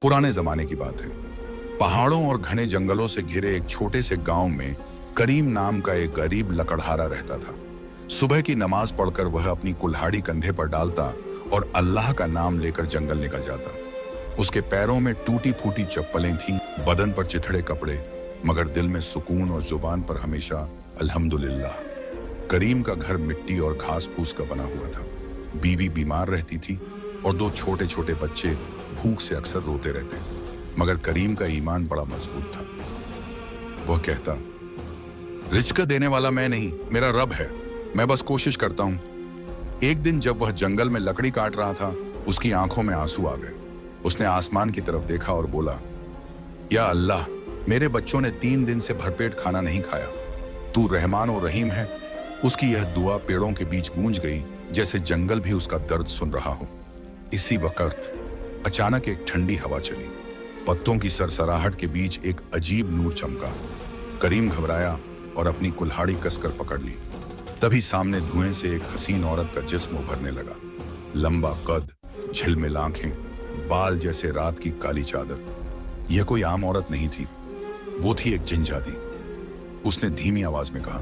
पुराने जमाने की बात है। पहाड़ों और घने जंगलों से घिरे एक छोटे से गांव में करीम नाम का एक गरीब लकड़हारा रहता था। सुबह की नमाज पढ़कर वह अपनी कुल्हाड़ी कंधे पर डालता और अल्लाह का नाम लेकर जंगल निकल जाता। उसके पैरों में टूटी फूटी चप्पलें थीं, बदन पर चिथड़े कपड़े, मगर दिल में सुकून और जुबान पर हमेशा अल्हम्दुलिल्लाह। करीम का घर मिट्टी और घास फूस का बना हुआ था। बीवी बीमार रहती थी और दो छोटे छोटे बच्चे भूख से अक्सर रोते रहते, मगर करीम का ईमान बड़ा मजबूत था। वह कहता, रिज़्क़ देने वाला मैं नहीं, मेरा रब है, मैं बस कोशिश करता हूं। एक दिन जब वह जंगल में लकड़ी काट रहा था, उसकी आंखों में आंसू आ गए। उसने आसमान की तरफ देखा और बोला, या अल्लाह, मेरे बच्चों ने 3 दिन से भरपेट खाना नहीं खाया। तू रहमान और रहीम है। उसकी यह दुआ पेड़ों के बीच गूंज गई, जैसे जंगल भी उसका दर्द सुन रहा हो। इसी वक्त अचानक एक ठंडी हवा चली। पत्तों की सरसराहट के बीच एक अजीब नूर चमका। करीम घबराया और अपनी कुल्हाड़ी कसकर पकड़ ली। तभी सामने धुएं से एक हसीन औरत का जिस्म उभरने लगा। लंबा कद, झिलमिल आंखें, बाल जैसे रात की काली चादर। यह कोई आम औरत नहीं थी, वो थी एक जिनजादी। उसने धीमी आवाज में कहा,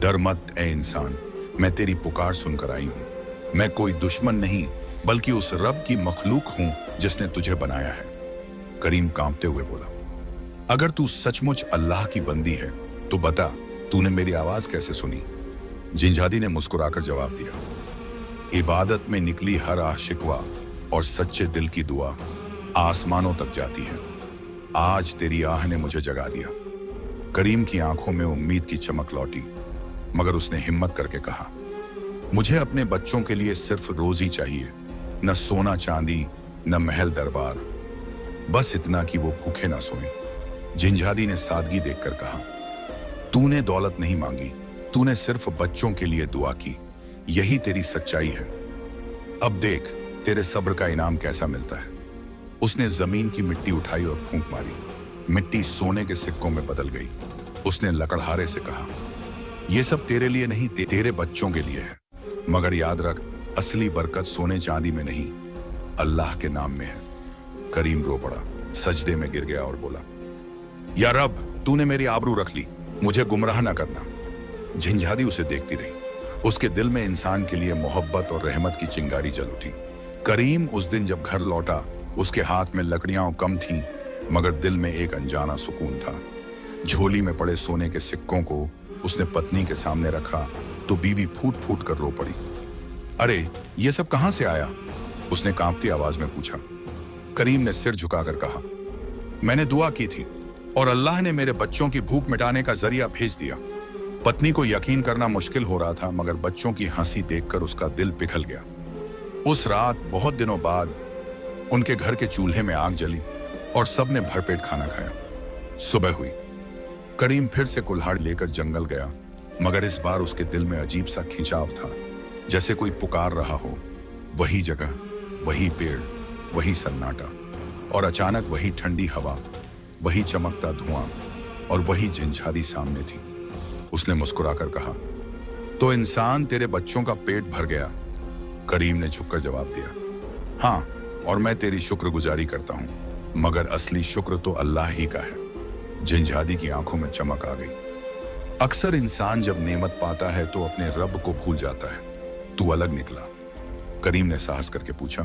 डर मत ए इंसान, मैं तेरी पुकार सुनकर आई हूं। मैं कोई दुश्मन नहीं, बल्कि उस रब की मखलूक हूं जिसने तुझे बनाया है। करीम कांपते हुए बोला, अगर तू सचमुच अल्लाह की बंदी है तो बता, तूने मेरी आवाज कैसे सुनी? जिनजादी ने मुस्कुराकर जवाब दिया, इबादत में निकली हर आह शिकवा और सच्चे दिल की दुआ आसमानों तक जाती है। आज तेरी आह ने मुझे जगा दिया। करीम की आंखों में उम्मीद की चमक लौटी, मगर उसने हिम्मत करके कहा, मुझे अपने बच्चों के लिए सिर्फ रोजी चाहिए, न सोना चांदी, न महल दरबार, बस इतना कि वो भूखे ना सोएं। जिनजादी ने सादगी देखकर कहा, तूने दौलत नहीं मांगी, तूने सिर्फ बच्चों के लिए दुआ की, यही तेरी सच्चाई है। अब देख तेरे सब्र का इनाम कैसा मिलता है। उसने जमीन की मिट्टी उठाई और फूंक मारी। मिट्टी सोने के सिक्कों में बदल गई। उसने लकड़हारे से कहा, यह सब तेरे लिए नहीं, तेरे बच्चों के लिए है। मगर याद रख, असली बरकत सोने चांदी में नहीं, अल्लाह के नाम में है। करीम रो पड़ा, सजदे में गिर गया और बोला, या रब, तूने मेरी आबरू रख ली, मुझे गुमराह ना करना। जिनजादी उसे देखती रही। उसके दिल में इंसान के लिए मोहब्बत और रहमत की चिंगारी जल उठी। करीम उस दिन जब घर लौटा, उसके हाथ में लकड़ियां कम थीं, मगर दिल में एक अनजाना सुकून था। झोली में पड़े सोने के सिक्कों को उसने पत्नी के सामने रखा तो बीवी फूट फूट कर रो पड़ी। अरे ये सब कहां से आया? उसने कांपती आवाज में पूछा। करीम ने सिर झुकाकर कहा, मैंने दुआ की थी और अल्लाह ने मेरे बच्चों की भूख मिटाने का जरिया भेज दिया। पत्नी को यकीन करना मुश्किल हो रहा था, मगर बच्चों की हंसी देखकर उसका दिल पिघल गया। उस रात बहुत दिनों बाद उनके घर के चूल्हे में आग जली और सबने भरपेट खाना खाया। सुबह हुई। करीम फिर से कुल्हाड़ी लेकर जंगल गया, मगर इस बार उसके दिल में अजीब सा खिंचाव था, जैसे कोई पुकार रहा हो। वही जगह, वही पेड़, वही सन्नाटा, और अचानक वही ठंडी हवा, वही चमकता धुआं और वही जिनजादी सामने थी। उसने मुस्कुराकर कहा, तो इंसान, तेरे बच्चों का पेट भर गया? करीम ने झुककर जवाब दिया, हाँ, और मैं तेरी शुक्रगुजारी करता हूं, मगर असली शुक्र तो अल्लाह ही का है। जिनजादी की आंखों में चमक आ गई। अक्सर इंसान जब नेमत पाता है तो अपने रब को भूल जाता है। तू अलग निकला। करीम ने साहस करके पूछा,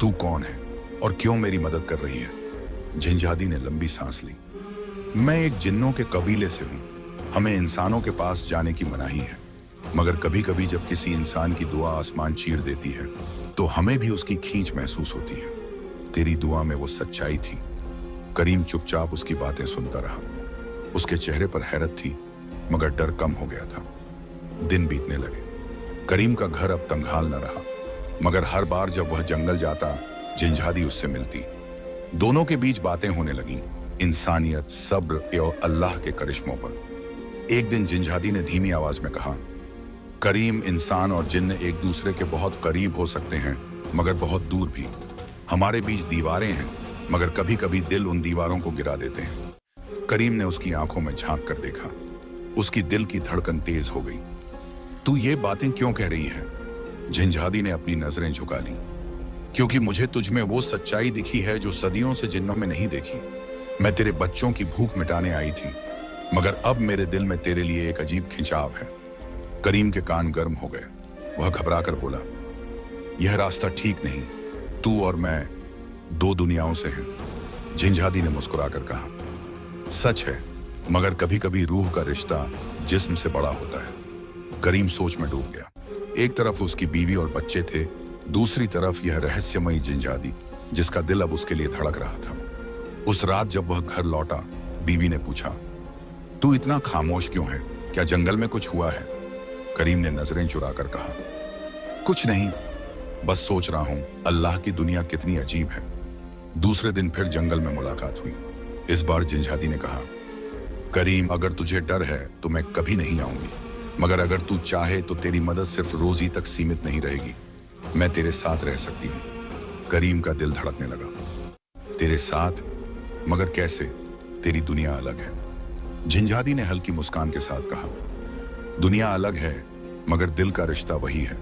तू कौन है और क्यों मेरी मदद कर रही है? जिनजादी ने लंबी सांस ली। मैं एक जिन्नों के कबीले से हूं। हमें इंसानों के पास जाने की मनाही है, मगर कभी कभी जब किसी इंसान की दुआ आसमान चीर देती है तो हमें भी उसकी खींच महसूस होती है। तेरी दुआ में वो सच्चाई थी। करीम चुपचाप उसकी बातें सुनता रहा। उसके चेहरे पर हैरत थी, मगर डर कम हो गया था। दिन बीतने लगे। करीम का घर अब तंगहाल न रहा, मगर हर बार जब वह जंगल जाता, जिनजादी उससे मिलती। दोनों के बीच बातें होने लगीं, इंसानियत, सब्र और अल्लाह के करिश्मों पर। एक दिन जिनजादी ने धीमी आवाज में कहा, करीम, इंसान और जिन्न एक दूसरे के बहुत करीब हो सकते हैं, मगर बहुत दूर भी। हमारे बीच दीवारें हैं, मगर कभी कभी दिल उन दीवारों को गिरा देते हैं। करीम ने उसकी आंखों में झांक कर देखा। उसकी दिल की धड़कन तेज हो गई। तू ये बातें क्यों कह रही है? जिनजादी ने अपनी नजरें झुका ली। क्योंकि मुझे तुझ में वो सच्चाई दिखी है जो सदियों से जिन्नों में नहीं देखी। मैं तेरे बच्चों की भूख मिटाने आई थी, मगर अब मेरे दिल में तेरे लिए एक अजीब खिंचाव है। करीम के कान गर्म हो गए। वह घबरा कर बोला, यह रास्ता ठीक नहीं। तू और मैं दो दुनियाओं से हैं। झिंझादी ने मुस्कुराकर कहा, सच है, मगर कभी कभी रूह का रिश्ता जिस्म से बड़ा होता है। करीम सोच में डूब गया। एक तरफ उसकी बीवी और बच्चे थे, दूसरी तरफ यह रहस्यमयी झिंझादी जिसका दिल अब उसके लिए धड़क रहा था। उस रात जब वह घर लौटा, बीवी ने पूछा, तू इतना खामोश क्यों है? क्या जंगल में कुछ हुआ है? करीम ने नजरें चुराकर कहा, कुछ नहीं, बस सोच रहा हूं अल्लाह की दुनिया कितनी अजीब है। दूसरे दिन फिर जंगल में मुलाकात हुई। इस बार झिंझादी ने कहा, करीम, अगर तुझे डर है तो मैं कभी नहीं आऊंगी, मगर अगर तू चाहे तो तेरी मदद सिर्फ रोजी तक सीमित नहीं रहेगी। मैं तेरे साथ रह सकती हूँ। करीम का दिल धड़कने लगा। तेरे साथ? मगर कैसे? तेरी दुनिया अलग है। झिंझादी ने हल्की मुस्कान के साथ कहा, दुनिया अलग है, मगर दिल का रिश्ता वही है।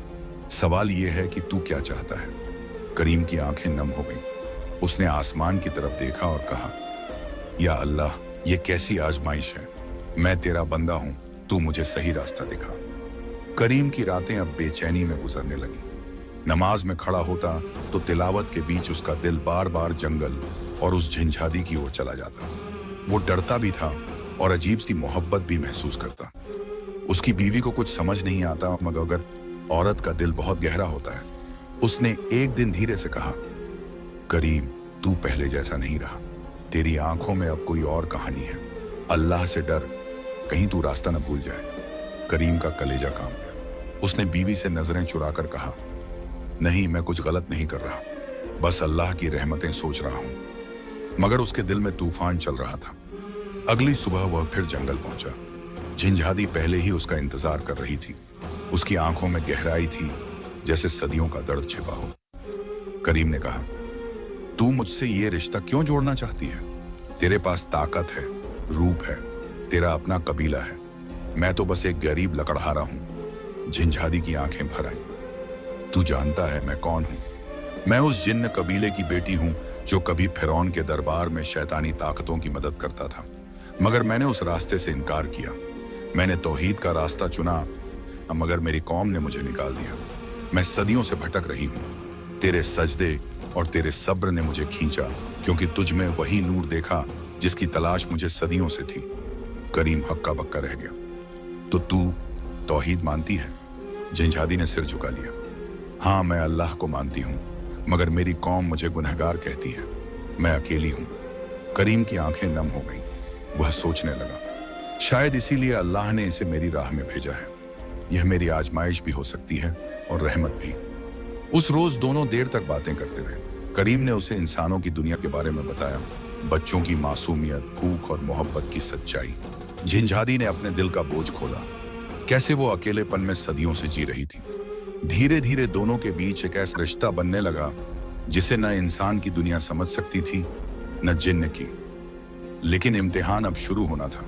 सवाल यह है कि तू क्या चाहता है? करीम की आंखें नम हो गईं। उसने आसमान की तरफ देखा और कहा, या अल्लाह, ये कैसी आजमाइश है। मैं तेरा बंदा हूं, तू मुझे सही रास्ता दिखा। करीम की रातें अब बेचैनी में गुजरने लगी। नमाज में खड़ा होता तो तिलावत के बीच उसका दिल बार बार जंगल और उस झिंझादी की ओर चला जाता। वो डरता भी था और अजीब सी मोहब्बत भी महसूस करता। उसकी बीवी को कुछ समझ नहीं आता, मगर औरत का दिल बहुत गहरा होता है। उसने एक दिन धीरे से कहा, करीम, तू पहले जैसा नहीं रहा। तेरी आंखों में अब कोई और कहानी है। अल्लाह से डर, कहीं तू रास्ता न भूल जाए। करीम का कलेजा कांप गया। उसने बीवी से नजरें चुराकर कहा, नहीं, मैं कुछ गलत नहीं कर रहा, बस अल्लाह की रहमतें सोच रहा हूं। मगर उसके दिल में तूफान चल रहा था। अगली सुबह वह फिर जंगल पहुंचा। झिंझादी पहले ही उसका इंतजार कर रही थी। उसकी आंखों में गहराई थी, जैसे सदियों का दर्द छिपा हो। करीम ने कहा, तू मुझसे ये रिश्ता क्यों जोड़ना चाहती है? तेरे पास ताकत है, रूप है, तेरा अपना कबीला है। मैं तो बस एक गरीब लकड़हारा हूं। झिंझादी की आंखें भर आईं। तू जानता है मैं कौन हूं? मैं उस जिन्न कबीले की बेटी हूं जो कभी फिरौन के दरबार में शैतानी ताकतों की मदद करता था, मगर मैंने उस रास्ते से इनकार किया। मैंने तौहीद का रास्ता चुना, मगर मेरी कौम ने मुझे निकाल दिया। मैं सदियों से भटक रही हूं। तेरे सजदे और तेरे सब्र ने मुझे खींचा, क्योंकि तुझ में वही नूर देखा जिसकी तलाश मुझे सदियों से थी। करीम हक्का बक्का रह गया। तो तू तौहीद मानती है? झिंझादी ने सिर झुका लिया। हाँ, मैं अल्लाह को मानती हूँ, मगर मेरी कौम मुझे गुनहगार कहती है। मैं अकेली हूँ। करीम की आंखें नम हो गईं। वह सोचने लगा, शायद इसीलिए अल्लाह ने इसे मेरी राह में भेजा है। यह मेरी आजमाइश भी हो सकती है और रहमत भी। उस रोज दोनों देर तक बातें करते रहे। करीम ने उसे इंसानों की दुनिया के बारे में बताया, बच्चों की मासूमियत, भूख और मोहब्बत की सच्चाई। झिंझादी ने अपने दिल का बोझ खोला, कैसे वो अकेलेपन में सदियों से जी रही थी। धीरे धीरे दोनों के बीच एक ऐसा रिश्ता बनने लगा जिसे न इंसान की दुनिया समझ सकती थी, न जिन्न की। लेकिन इम्तिहान अब शुरू होना था।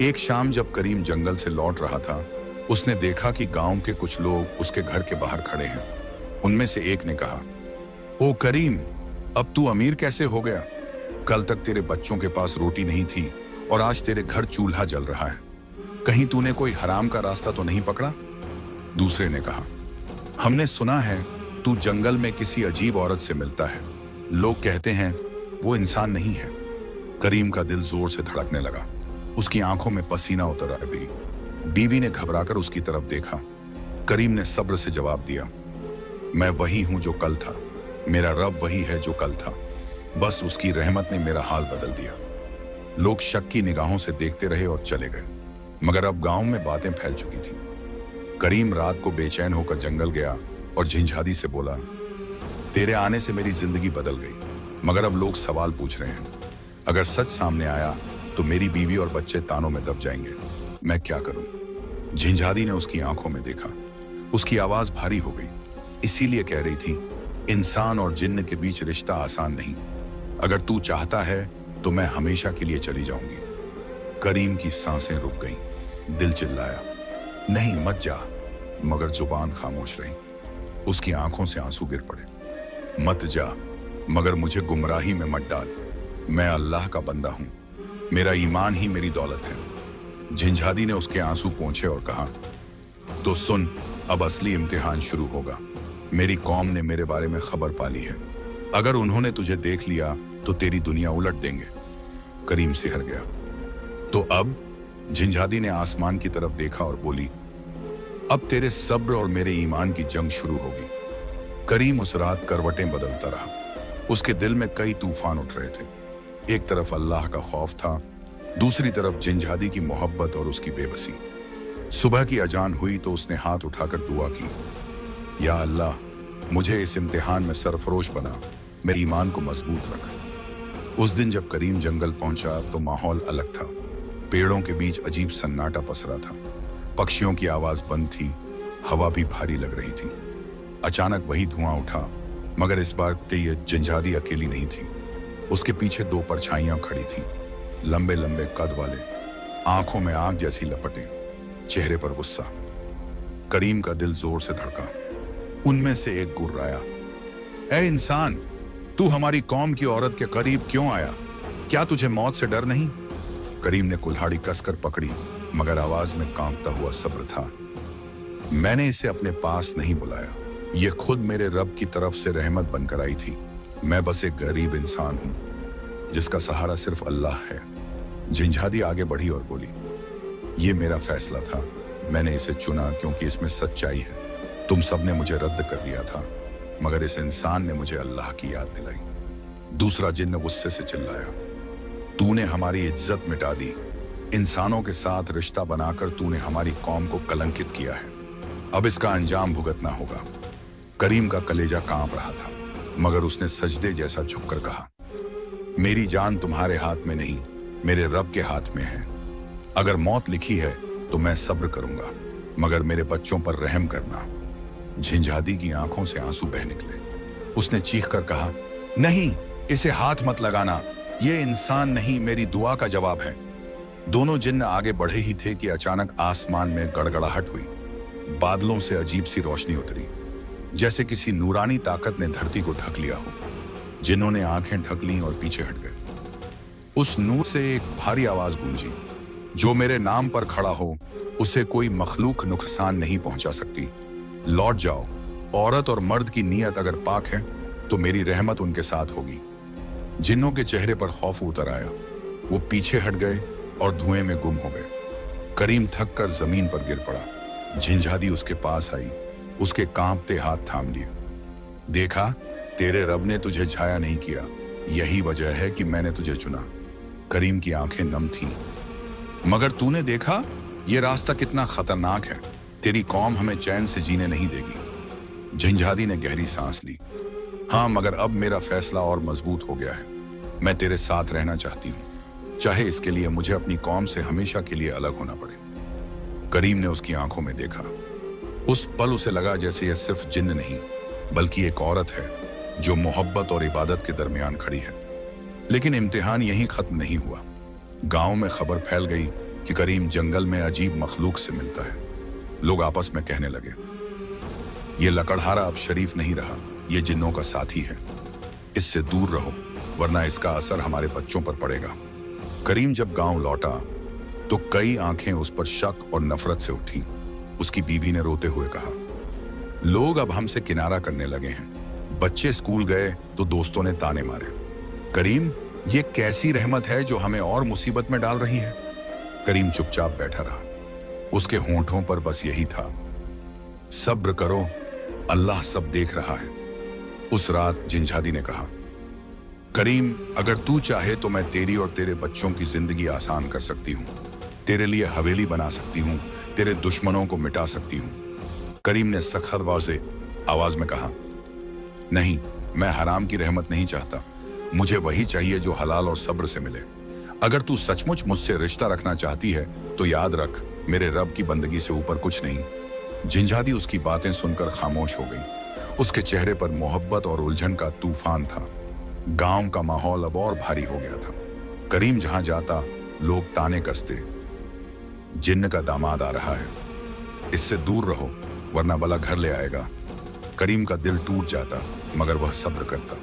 एक शाम जब करीम जंगल से लौट रहा था, उसने देखा कि गांव के कुछ लोग उसके घर के बाहर खड़े हैं। उनमें से एक ने कहा, ओ करीम, अब तू अमीर कैसे हो गया? कल तक तेरे बच्चों के पास रोटी नहीं थी और आज तेरे घर चूल्हा जल रहा है। कहीं तूने कोई हराम का रास्ता तो नहीं पकड़ा? दूसरे ने कहा, हमने सुना है तू जंगल में किसी अजीब औरत से मिलता है। लोग कहते हैं वो इंसान नहीं है। करीम का दिल जोर से धड़कने लगा। उसकी आंखों में पसीना उतर आ गई। बीवी ने घबराकर उसकी तरफ देखा। करीम ने सब्र से जवाब दिया, मैं वही हूं जो कल था। मेरा रब वही है जो कल था। बस उसकी रहमत ने मेरा हाल बदल दिया। लोग शक की निगाहों से देखते रहे और चले गए, मगर अब गांव में बातें फैल चुकी थी। करीम रात को बेचैन होकर जंगल गया और झिंझादी से बोला, तेरे आने से मेरी जिंदगी बदल गई, मगर अब लोग सवाल पूछ रहे हैं। अगर सच सामने आया तो मेरी बीवी और बच्चे तानों में दब जाएंगे। मैं क्या करूं? झिंझादी ने उसकी आंखों में देखा। उसकी आवाज भारी हो गई। इसीलिए कह रही थी, इंसान और जिन्न के बीच रिश्ता आसान नहीं। अगर तू चाहता है तो मैं हमेशा के लिए चली जाऊंगी। करीम की सांसें रुक गईं। दिल चिल्लाया, नहीं मत जा, मगर जुबान खामोश रही। उसकी आंखों से आंसू गिर पड़े। मत जा, मगर मुझे गुमराही में मत डाल। मैं अल्लाह का बंदा हूं, मेरा ईमान ही मेरी दौलत है। झिंझादी ने उसके आंसू पोंछे और कहा, तो सुन, अब असली इम्तिहान शुरू होगा। मेरी कौम ने मेरे बारे में खबर पा ली है। अगर उन्होंने तुझे देख लिया तो तेरी दुनिया उलट देंगे। करीम सिहर गया। तो अब? झिंझादी ने आसमान की तरफ देखा और बोली, अब तेरे सब्र और मेरे ईमान की जंग शुरू होगी। करीम उस रात करवटें बदलता रहा। उसके दिल में कई तूफान उठ रहे थे। एक तरफ अल्लाह का खौफ था, दूसरी तरफ झिंझादी की मोहब्बत और उसकी बेबसी। सुबह की अजान हुई तो उसने हाथ उठाकर दुआ की, या अल्लाह, मुझे इस इम्तिहान में सरफरोश बना, मेरे ईमान को मजबूत रख। उस दिन जब करीम जंगल पहुंचा तो माहौल अलग था। पेड़ों के बीच अजीब सन्नाटा पसरा था। पक्षियों की आवाज बंद थी, हवा भी भारी लग रही थी। अचानक वही धुआं उठा, मगर इस बार ये झिंझादी अकेली नहीं थी। उसके पीछे दो परछाइयां खड़ी थीं, लंबे लंबे कद वाले, आंखों में आग जैसी लपटें, चेहरे पर गुस्सा। करीम का दिल जोर से धड़का। उनमें से एक गुर्राया, ए इंसान, तू हमारी कौम की औरत के करीब क्यों आया? क्या तुझे मौत से डर नहीं? करीम ने कुल्हाड़ी कसकर पकड़ी, मगर आवाज में कांपता हुआ सब्र था। मैंने इसे अपने पास नहीं बुलाया, ये खुद मेरे रब की तरफ से रहमत बनकर आई थी। मैं बस एक गरीब इंसान हूं जिसका सहारा सिर्फ अल्लाह है। झिंझादी आगे बढ़ी और बोली, ये मेरा फैसला था। मैंने इसे चुना क्योंकि इसमें सच्चाई है। तुम सबने मुझे रद्द कर दिया था, मगर इस इंसान ने मुझे अल्लाह की याद दिलाई। दूसरा जिन्न गुस्से से चिल्लाया, तूने हमारी इज्जत मिटा दी। इंसानों के साथ रिश्ता बनाकर तूने हमारी कौम को कलंकित किया है। अब इसका अंजाम भुगतना होगा। करीम का कलेजा कांप रहा था, मगर उसने सजदे जैसा झुककर कहा, मेरी जान तुम्हारे हाथ में नहीं, मेरे रब के हाथ में है। अगर मौत लिखी है तो मैं सब्र करूंगा, मगर मेरे बच्चों पर रहम करना। झिंझादी की आंखों से आंसू बह निकले। उसने चीखकर कहा, नहीं, इसे हाथ मत लगाना। ये इंसान नहीं, मेरी दुआ का जवाब है। दोनों जिन्न आगे बढ़े ही थे कि अचानक आसमान में गड़गड़ाहट हुई। बादलों से अजीब सी रोशनी उतरी, जैसे किसी नूरानी ताकत ने धरती को ढक लिया हो। जिन्होंने आंखें ढक लीं और पीछे हट गए। उस नूर से एक भारी आवाज गूंजी, जो मेरे नाम पर खड़ा हो उसे कोई मखलूक नुकसान नहीं पहुंचा सकती। लौट जाओ। औरत और मर्द की नीयत अगर पाक है तो मेरी रहमत उनके साथ होगी। जिन्नों के चेहरे पर खौफ उतर आया। वो पीछे हट गए और धुएं में गुम हो गए। करीम थक कर जमीन पर गिर पड़ा। झिंझादी उसके पास आई, उसके कांपते हाथ थाम लिए। देखा, तेरे रब ने तुझे छाया नहीं किया, यही वजह है कि मैंने तुझे चुना। करीम की आंखें नम थीं। मगर तूने देखा, ये रास्ता कितना खतरनाक है। तेरी कौम हमें चैन से जीने नहीं देगी। झिंझादी ने गहरी सांस ली। हाँ, मगर अब मेरा फैसला और मजबूत हो गया है। मैं तेरे साथ रहना चाहती हूँ, चाहे इसके लिए मुझे अपनी कौम से हमेशा के लिए अलग होना पड़े। करीम ने उसकी आंखों में देखा। उस पल उसे लगा जैसे यह सिर्फ जिन्न नहीं, बल्कि एक औरत है जो मोहब्बत और इबादत के दरमियान खड़ी है। लेकिन इम्तिहान यहीं खत्म नहीं हुआ। गांव में खबर फैल गई कि करीम जंगल में अजीब मखलूक से मिलता है। लोग आपस में कहने लगे, ये लकड़हारा अब शरीफ नहीं रहा, ये जिन्नों का साथी है। इससे दूर रहो, वरना इसका असर हमारे बच्चों पर पड़ेगा। करीम जब गांव लौटा तो कई आंखें उस पर शक और नफरत से उठी। उसकी बीवी ने रोते हुए कहा, लोग अब हमसे किनारा करने लगे हैं। बच्चे स्कूल गए तो दोस्तों ने ताने मारे। करीम, ये कैसी रहमत है जो हमें और मुसीबत में डाल रही है? करीम चुपचाप बैठा रहा। उसके होंठों पर बस यही था, सब्र करो, अल्लाह सब देख रहा है। उस रात झिंझादी ने कहा, करीम, अगर तू चाहे तो मैं तेरी और तेरे बच्चों की जिंदगी आसान कर सकती हूँ। तेरे लिए हवेली बना सकती हूँ, तेरे दुश्मनों को मिटा सकती हूँ। करीम ने सख्त वाज़े आवाज में कहा, नहीं, मैं हराम की रहमत नहीं चाहता। मुझे वही चाहिए जो हलाल और सब्र से मिले। अगर तू सचमुच मुझसे रिश्ता रखना चाहती है तो याद रख, मेरे रब की बंदगी से ऊपर कुछ नहीं। झिंझादी उसकी बातें सुनकर खामोश हो गई। उसके चेहरे पर मोहब्बत और उलझन का तूफान था। गांव का माहौल अब और भारी हो गया था। करीम जहां जाता लोग ताने कसते, जिन्न का दामाद आ रहा है, इससे दूर रहो वरना बला घर ले आएगा। करीम का दिल टूट जाता। मगर वह सब्र करता।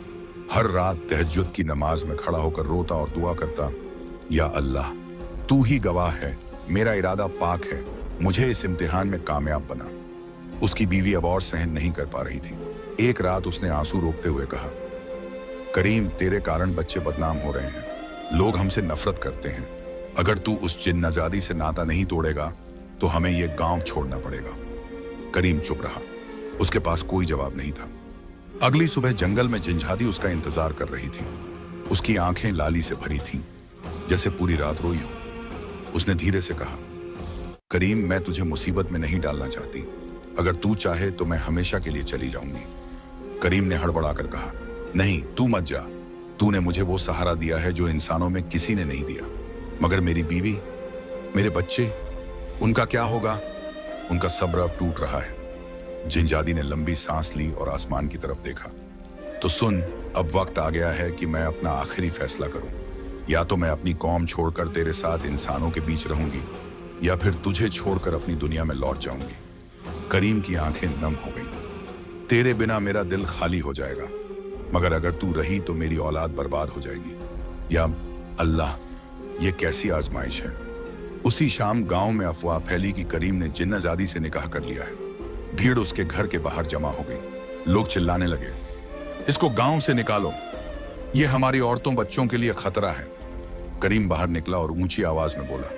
हर रात तहज्जुद की नमाज में खड़ा होकर रोता और दुआ करता, या अल्लाह, तू ही गवाह है, मेरा इरादा पाक है, मुझे इस इम्तिहान में कामयाब बना। उसकी बीवी अब और सहन नहीं कर पा रही थी। एक रात उसने आंसू रोकते हुए कहा, करीम, तेरे कारण बच्चे बदनाम हो रहे हैं, लोग हमसे नफरत करते हैं। अगर तू उस जिन्नजादी से नाता नहीं तोड़ेगा तो हमें यह गांव छोड़ना पड़ेगा। करीम चुप रहा, उसके पास कोई जवाब नहीं था। अगली सुबह जंगल में जिंझादी उसका इंतजार कर रही थी। उसकी आंखें लाली से भरी थीं, जैसे पूरी रात रोई हो। उसने धीरे से कहा, करीम, मैं तुझे मुसीबत में नहीं डालना चाहती, अगर तू चाहे तो मैं हमेशा के लिए चली जाऊंगी। करीम ने हड़बड़ाकर कहा, नहीं, तू मत जा। तूने मुझे वो सहारा दिया है जो इंसानों में किसी ने नहीं दिया। मगर मेरी बीवी, मेरे बच्चे, उनका क्या होगा? उनका सब्र अब टूट रहा है। जिंजादी ने लंबी सांस ली और आसमान की तरफ देखा। तो सुन, अब वक्त आ गया है कि मैं अपना आखिरी फैसला करूं। या तो मैं अपनी कौम छोड़कर तेरे साथ इंसानों के बीच रहूंगी, या फिर तुझे छोड़कर अपनी दुनिया में लौट जाऊंगी। करीम की आंखें नम हो गईं। तेरे बिना मेरा दिल खाली हो जाएगा, मगर अगर तू रही तो मेरी औलाद बर्बाद हो जाएगी। या अल्लाह, ये कैसी आजमाइश है। उसी शाम गांव में अफवाह फैली कि करीम ने जिन्नजादी से निकाह कर लिया है। भीड़ उसके घर के बाहर जमा हो गई। लोग चिल्लाने लगे, इसको गांव से निकालो, ये हमारी औरतों बच्चों के लिए खतरा है। करीम बाहर निकला और ऊंची आवाज में बोला,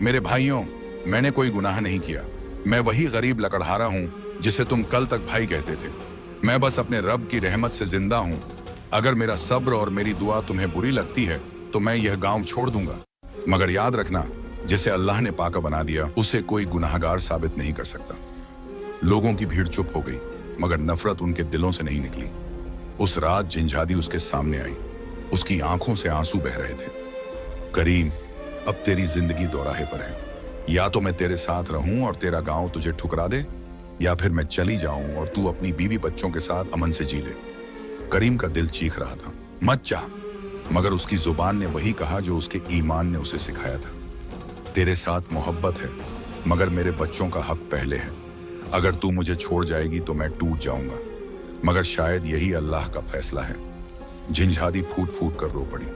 मेरे भाइयों, मैंने कोई गुनाह नहीं किया। मैं वही गरीब लकड़हारा हूं जिसे तुम कल तक भाई कहते थे। मैं बस अपने रब की रहमत से जिंदा हूं। अगर मेरा सब्र और मेरी दुआ तुम्हें बुरी लगती है तो मैं यह गांव छोड़ दूंगा। मगर याद रखना, जिसे अल्लाह ने पाका बना दिया उसे कोई गुनाहगार साबित नहीं कर सकता। लोगों की भीड़ चुप हो गई, मगर नफरत उनके दिलों से नहीं निकली। उस रात जिंझादी उसके सामने आई। उसकी आंखों से आंसू बह रहे थे। करीम, अब तेरी जिंदगी दोराहे पर है। या तो मैं तेरे साथ रहूं और तेरा गांव तुझे ठुकरा दे, या फिर मैं चली जाऊं और तू अपनी बीवी बच्चों के साथ अमन से जी ले। करीम का दिल चीख रहा था, मत जा। मगर उसकी जुबान ने वही कहा जो उसके ईमान ने उसे सिखाया था। तेरे साथ मोहब्बत है, मगर मेरे बच्चों का हक पहले है। अगर तू मुझे छोड़ जाएगी तो मैं टूट जाऊंगा, मगर शायद यही अल्लाह का फैसला है। जिंझादी फूट फूट कर रो पड़ी।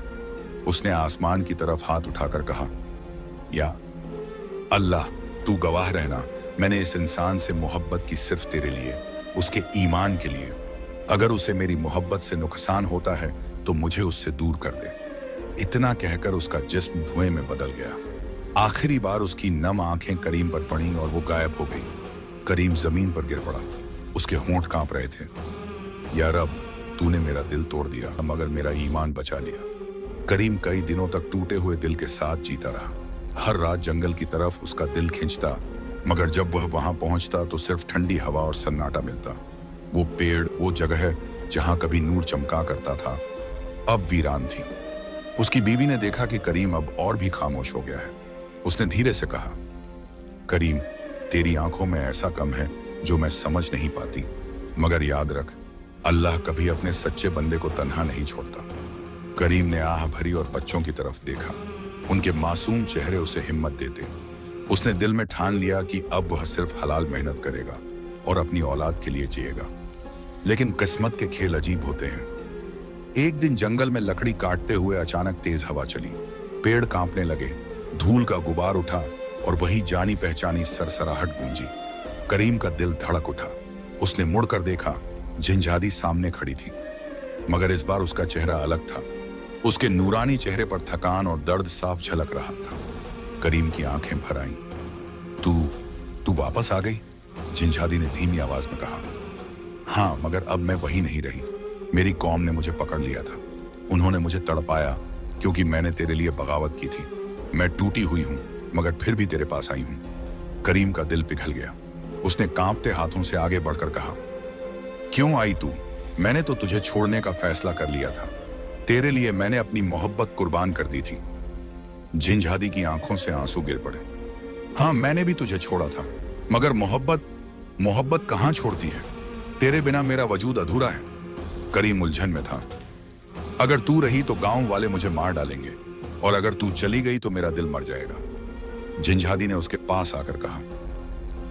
उसने आसमान की तरफ हाथ उठाकर कहा, या अल्लाह, तू गवाह रहना, मैंने इस इंसान से मोहब्बत की सिर्फ तेरे लिए, उसके ईमान के लिए। अगर उसे मेरी मोहब्बत से नुकसान होता है तो मुझे उससे दूर कर दे। इतना कहकर उसका जिस्म धुएं में बदल गया। आखिरी बार उसकी नम आंखें करीम पर पड़ी और वो गायब हो गई। करीम जमीन पर गिर पड़ा। उसके होंठ कांप रहे थे। या रब, तूने मेरा दिल तोड़ दिया, मगर मेरा ईमान बचा लिया। करीम कई दिनों तक टूटे हुए दिल के साथ जीता रहा। हर रात जंगल की तरफ उसका दिल खिंचता, मगर जब वह वहां पहुंचता तो सिर्फ ठंडी हवा और सन्नाटा मिलता। वो पेड़, वो जगह जहां कभी नूर चमका करता था, अब वीरान थी। उसकी बीवी ने देखा कि करीम अब और भी खामोश हो गया है। उसने धीरे से कहा, करीम, तेरी आंखों में ऐसा कम है जो मैं समझ नहीं पाती, मगर याद रख, अल्लाह कभी अपने सच्चे बंदे को तन्हा नहीं छोड़ता। करीम ने आह भरी और बच्चों की तरफ देखा। उनके मासूम चेहरे उसे हिम्मत देते। उसने दिल में ठान लिया कि अब वह सिर्फ हलाल मेहनत करेगा और अपनी औलाद के लिए जिएगा। लेकिन किस्मत के खेल अजीब होते हैं। एक दिन जंगल में लकड़ी काटते हुए अचानक तेज हवा चली। पेड़ कांपने लगे, धूल का गुबार उठा और वही जानी पहचानी सरसराहट गूंजी। करीम का दिल धड़क उठा। उसने मुड़कर देखा, जिंझादी सामने खड़ी थी, मगर इस बार उसका चेहरा अलग था। उसके नूरानी चेहरे पर थकान और दर्द साफ झलक रहा था। करीम की आंखें भर आईं। तू वापस आ गई? जिंझादी ने धीमी आवाज में कहा। हाँ, मगर अब मैं वही नहीं रही। मेरी कौम ने मुझे पकड़ लिया था। उन्होंने मुझे तड़पाया क्योंकि मैंने तेरे लिए बगावत की थी। मैं टूटी हुई हूं, मगर फिर भी तेरे पास आई हूं। करीम का दिल पिघल गया। उसने कांपते हाथों से आगे बढ़कर कहा, क्यों आई तू? मैंने तो तुझे छोड़ने का फैसला कर लिया था। तेरे लिए मैंने अपनी मोहब्बत कुर्बान कर दी थी। जिंझादी की आंखों से आंसू गिर पड़े। हाँ, मैंने भी तुझे छोड़ा था, मगर मोहब्बत कहां छोड़ती है? तेरे बिना मेरा वजूद अधूरा है। करीम उलझन में था। अगर तू रही तो गांव वाले मुझे मार डालेंगे, और अगर तू चली गई तो मेरा दिल मर जाएगा। जिंझादी ने उसके पास आकर कहा,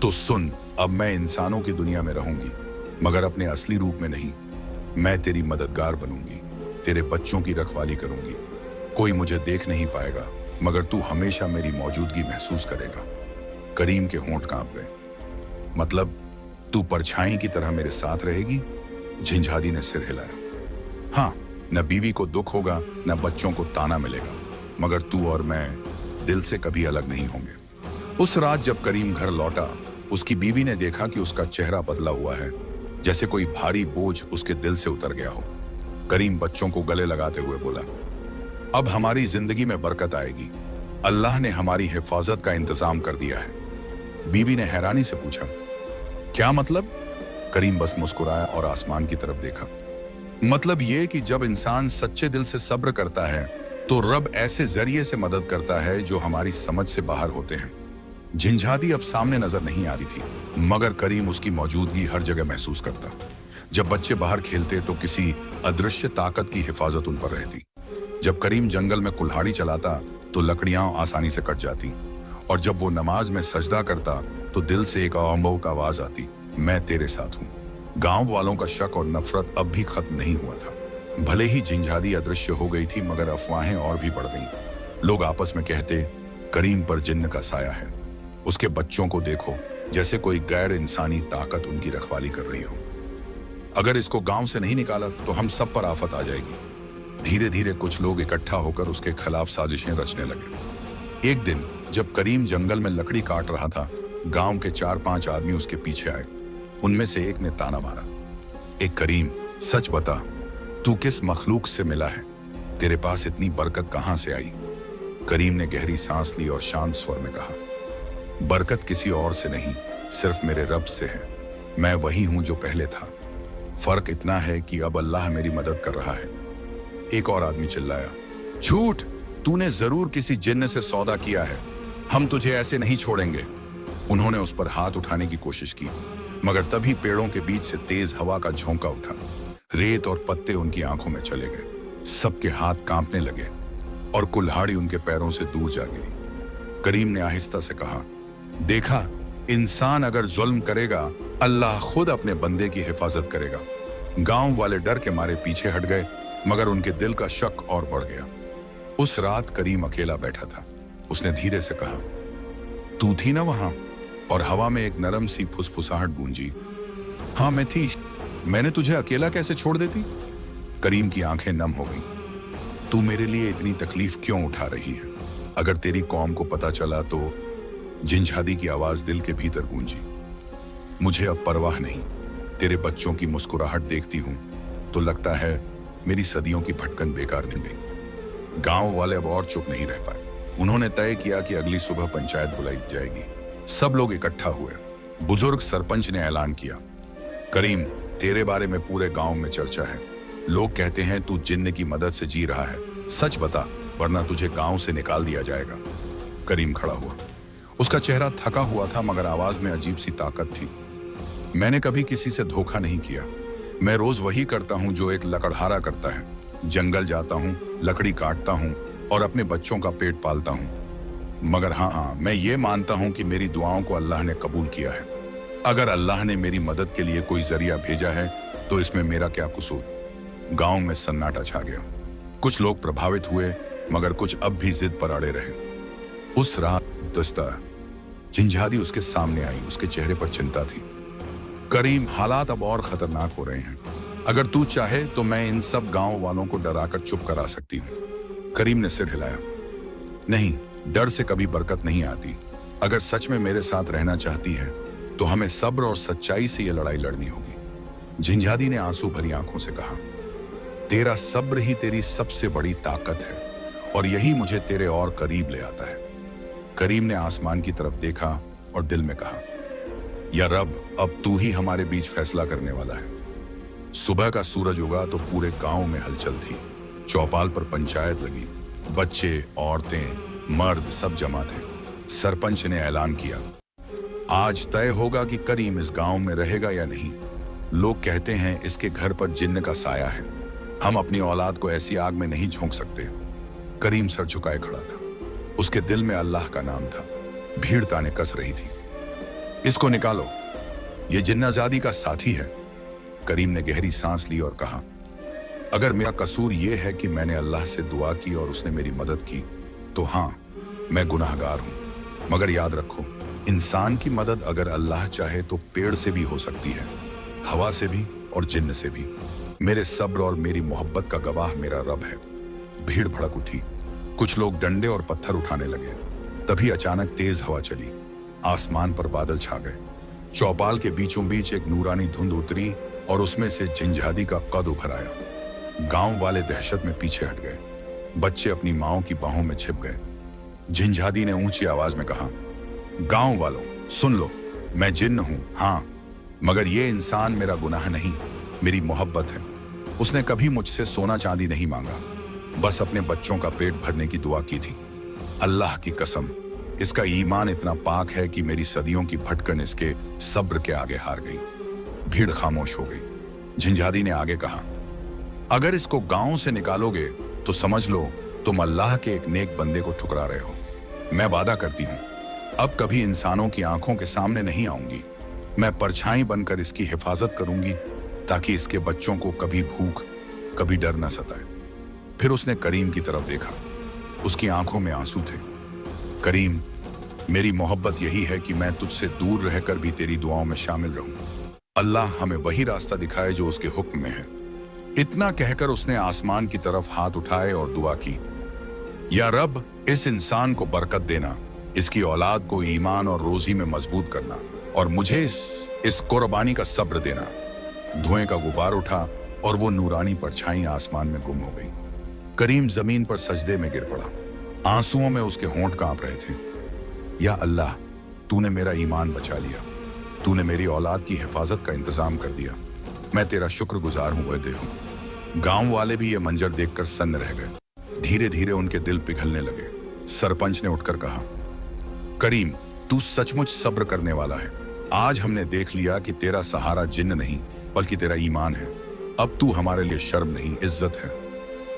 तो सुन, अब मैं इंसानों की दुनिया में रहूंगी, मगर अपने असली रूप में नहीं। मैं तेरी मददगार बनूंगी, तेरे बच्चों की रखवाली करूंगी। कोई मुझे देख नहीं पाएगा, मगर तू हमेशा मेरी मौजूदगी महसूस करेगा। करीम के होंठ कांप गए। मतलब तू परछाई की तरह मेरे साथ रहेगी? झंझादी ने सिर हिलाया। हाँ, न बीवी को दुख होगा, न बच्चों को ताना मिलेगा, मगर तू और मैं दिल से कभी अलग नहीं होंगे। उस रात जब करीम घर लौटा, उसकी बीवी ने देखा कि उसका चेहरा बदला हुआ है, जैसे कोई भारी बोझ उसके दिल से उतर गया हो। करीम बच्चों को गले लगाते हुए बोला, अब हमारी जिंदगी में बरकत आएगी। अल्लाह ने हमारी हिफाजत का इंतजाम कर दिया है। बीवी ने हैरानी से पूछा, क्या मतलब? करीम बस मुस्कुराया और आसमान की तरफ देखा। मतलब ये कि जब इंसान सच्चे दिल से सब्र करता है तो रब ऐसे जरिए से मदद करता है जो हमारी समझ से बाहर होते हैं। झंझादी अब सामने नजर नहीं आ रही थी, मगर करीम उसकी मौजूदगी हर जगह महसूस करता। जब बच्चे बाहर खेलते तो किसी अदृश्य ताकत की हिफाजत उन पर रहती। जब करीम जंगल में कुल्हाड़ी चलाता तो लकड़ियां आसानी से कट जाती, और जब वो नमाज में सजदा करता तो दिल से एक अमोक आवाज आती, मैं तेरे साथ हूँ। गांव वालों का शक और नफरत अब भी खत्म नहीं हुआ था। भले ही झंझादी अदृश्य हो गई थी, मगर अफवाहें और भी बढ़ गईं। लोग आपस में कहते, करीम पर जिन्न का साया है। उसके बच्चों को देखो, जैसे कोई गैर इंसानी ताकत उनकी रखवाली कर रही हो। अगर इसको गांव से नहीं निकाला तो हम सब पर आफत आ जाएगी। धीरे धीरे कुछ लोग इकट्ठा होकर उसके खिलाफ साजिशें रचने लगे। एक दिन जब करीम जंगल में लकड़ी काट रहा था, गांव के 4-5 आदमी उसके पीछे आए। उनमें से एक ने ताना मारा, एक करीम, सच बता, तू किस मखलूक से मिला है? तेरे पास इतनी बरकत कहां से आई? करीम ने गहरी सांस ली और शांत स्वर में कहा, बरकत किसी और से नहीं, सिर्फ मेरे रब से है। मैं वही हूं जो पहले था। फर्क इतना है कि अब अल्लाह मेरी मदद कर रहा है। एक और आदमी चिल्लाया, झूठ, तूने जरूर किसी जिन्न से सौदा किया है। हम तुझे ऐसे नहीं छोड़ेंगे। उन्होंने उस पर हाथ उठाने की कोशिश की, मगर तभी पेड़ों के बीच से तेज हवा का झोंका उठा। रेत और पत्ते उनकी आंखों में चले गए। सबके हाथ कांपने लगे और कुल्हाड़ी उनके पैरों से दूर जा गिरी। करीम ने आहिस्ता से कहा, देखा, इंसान अगर जुल्म करेगा, अल्लाह खुद अपने बंदे की हिफाजत करेगा। गांव वाले डर के मारे पीछे हट गए, मगर उनके दिल का शक और बढ़ गया। उस रात करीम अकेला बैठा था। उसने धीरे से कहा, तू थी ना वहां? और हवा में एक नरम सी फुसफुसाहट गूंजी। हाँ, मैं थी। मैंने तुझे अकेला कैसे छोड़ देती? करीम की आंखें नम हो गईं। तू मेरे लिए इतनी तकलीफ क्यों उठा रही है? अगर तेरी कौम को पता चला तो? झंझादी की आवाज दिल के भीतर गूंजी। मुझे अब परवाह नहीं। तेरे बच्चों की मुस्कुराहट देखती हूं तो लगता है मेरी सदियों की भटकन बेकार नहीं गई। गांव वाले अब और चुप नहीं रह पाए। उन्होंने तय किया कि अगली सुबह पंचायत बुलाई जाएगी। सब लोग इकट्ठा हुए। बुजुर्ग सरपंच ने ऐलान किया, करीम, तेरे बारे में पूरे गांव में चर्चा है। लोग कहते हैं तू जिन्न की मदद से जी रहा है। सच बता, वरना तुझे गांव से निकाल दिया जाएगा। करीम खड़ा हुआ। उसका चेहरा थका हुआ था, मगर आवाज में अजीब सी ताकत थी। मैंने कभी किसी से धोखा नहीं किया। मैं रोज वही करता हूं जो एक लकड़हारा करता है। जंगल जाता हूं, लकड़ी काटता हूं और अपने बच्चों का पेट पालता हूं। मगर हाँ, मैं ये मानता हूं कि मेरी दुआओं को अल्लाह ने कबूल किया है। अगर अल्लाह ने मेरी मदद के लिए कोई जरिया भेजा है तो इसमें मेरा क्या कसूर? गांव में सन्नाटा छा गया। कुछ लोग प्रभावित हुए, मगर कुछ अब भी जिद पर अड़े रहे। उस रात दस्ता झंझादी उसके सामने आई। उसके चेहरे पर चिंता थी। करीम, हालात अब और खतरनाक हो रहे हैं। अगर तू चाहे तो मैं इन सब गांव वालों को डराकर चुप करा सकती हूँ। करीम ने सिर हिलाया। नहीं, डर से कभी बरकत नहीं आती। अगर सच में मेरे साथ रहना चाहती है तो हमें सब्र और सच्चाई से यह लड़ाई लड़नी होगी। झंझादी ने आंसू भरी आंखों से कहा, तेरा सब्र ही तेरी सबसे बड़ी ताकत है और यही मुझे तेरे और करीब ले आता है। करीम ने आसमान की तरफ देखा और दिल में कहा, या रब, अब तू ही हमारे बीच फैसला करने वाला है। सुबह का सूरज उगा तो पूरे गांव में हलचल थी। चौपाल पर पंचायत लगी। बच्चे, औरतें, मर्द सब जमा थे। सरपंच ने ऐलान किया, आज तय होगा कि करीम इस गांव में रहेगा या नहीं। लोग कहते हैं इसके घर पर जिन्न का साया है। हम अपनी औलाद को ऐसी आग में नहीं झोंक सकते। करीम सर झुकाए खड़ा था। उसके दिल में अल्लाह का नाम था। भीड़ ताने कस रही थी, इसको निकालो, ये जिन्नाजादी का साथी है। करीम ने गहरी सांस ली और कहा, अगर मेरा कसूर यह है कि मैंने अल्लाह से दुआ की और उसने मेरी मदद की, तो हाँ, मैं गुनाहगार हूं। मगर याद रखो, इंसान की मदद अगर अल्लाह चाहे तो पेड़ से भी हो सकती है, हवा से भी और जिन्न से भी। मेरे सब्र और मेरी मोहब्बत का गवाह मेरा रब है। भीड़ भड़क उठी, कुछ लोग डंडे और पत्थर उठाने लगे। तभी अचानक तेज हवा चली, आसमान पर बादल छा गए। चौपाल के बीचों बीच एक नूरानी धुंध उतरी और उसमें से झंझादी का कद उभर आया। गांव वाले दहशत में पीछे हट गए, बच्चे अपनी माओं की बाहों में छिप गए। झंझादी ने ऊंची आवाज में कहा, गांव वालों सुन लो, मैं जिन्न हूं, हाँ, मगर ये इंसान मेरा गुनाह नहीं, मेरी मोहब्बत है। उसने कभी मुझसे सोना चांदी नहीं मांगा, बस अपने बच्चों का पेट भरने की दुआ की थी। अल्लाह की कसम, इसका ईमान इतना पाक है कि मेरी सदियों की भटकन इसके सब्र के आगे हार गई। भीड़ खामोश हो गई। झंझादी ने आगे कहा, अगर इसको गांव से निकालोगे तो समझ लो तुम अल्लाह के एक नेक बंदे को ठुकरा रहे हो। मैं वादा करती हूं, अब कभी इंसानों की आंखों के सामने नहीं आऊंगी। मैं परछाई बनकर इसकी हिफाजत करूंगी ताकि इसके बच्चों को कभी भूख, कभी डर न सताए। फिर उसने करीम की तरफ देखा, उसकी आंखों में आंसू थे। करीम, मेरी मोहब्बत यही है कि मैं तुझसे दूर रहकर भी तेरी दुआओं में शामिल रहूं। अल्लाह हमें वही रास्ता दिखाए जो उसके हुक्म में है। इतना कहकर उसने आसमान की तरफ हाथ उठाए और दुआ की, या रब, इस इंसान को बरकत देना, इसकी औलाद को ईमान और रोजी में मजबूत करना, और मुझे इस कुर्बानी का सब्र देना। धुएं का गुबार उठा और वो नूरानी परछाई आसमान में गुम हो गई। करीम जमीन पर सजदे में गिर पड़ा, आंसुओं में उसके होंठ कांप रहे थे। या अल्लाह, तूने मेरा ईमान बचा लिया, तूने मेरी औलाद की हिफाजत का इंतजाम कर दिया। मैं तेरा शुक्रगुजार हूं वह। गांव वाले भी ये मंजर देखकर सन्न रह गए। धीरे धीरे उनके दिल पिघलने लगे। सरपंच ने उठकर कहा, करीम, तू सचमुच सब्र करने वाला है। आज हमने देख लिया कि तेरा सहारा जिन्न नहीं बल्कि तेरा ईमान है। अब तू हमारे लिए शर्म नहीं, इज्जत है।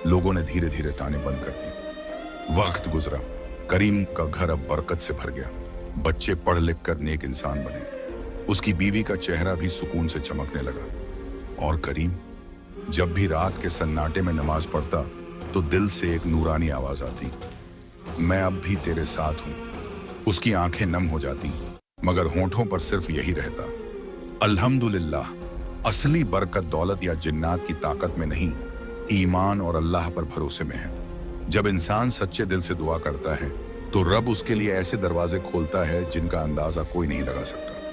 लोगों ने धीरे धीरे ताने बंद कर दिए। वक्त गुजरा, करीम का घर अब बरकत से भर गया। बच्चे पढ़ लिख कर नेक इंसान बने। उसकी बीवी का चेहरा भी सुकून से चमकने लगा। और करीम जब भी रात के सन्नाटे में नमाज पढ़ता तो दिल से एक नूरानी आवाज आती, मैं अब भी तेरे साथ हूं। उसकी आंखें नम हो जाती, मगर होंठों पर सिर्फ यही रहता, अल्हम्दुलिल्लाह। असली बरकत दौलत या जिन्नात की ताकत में नहीं, ईमान और अल्लाह पर भरोसे में है। जब इंसान सच्चे दिल से दुआ करता है तो रब उसके लिए ऐसे दरवाजे खोलता है जिनका अंदाजा कोई नहीं लगा सकता।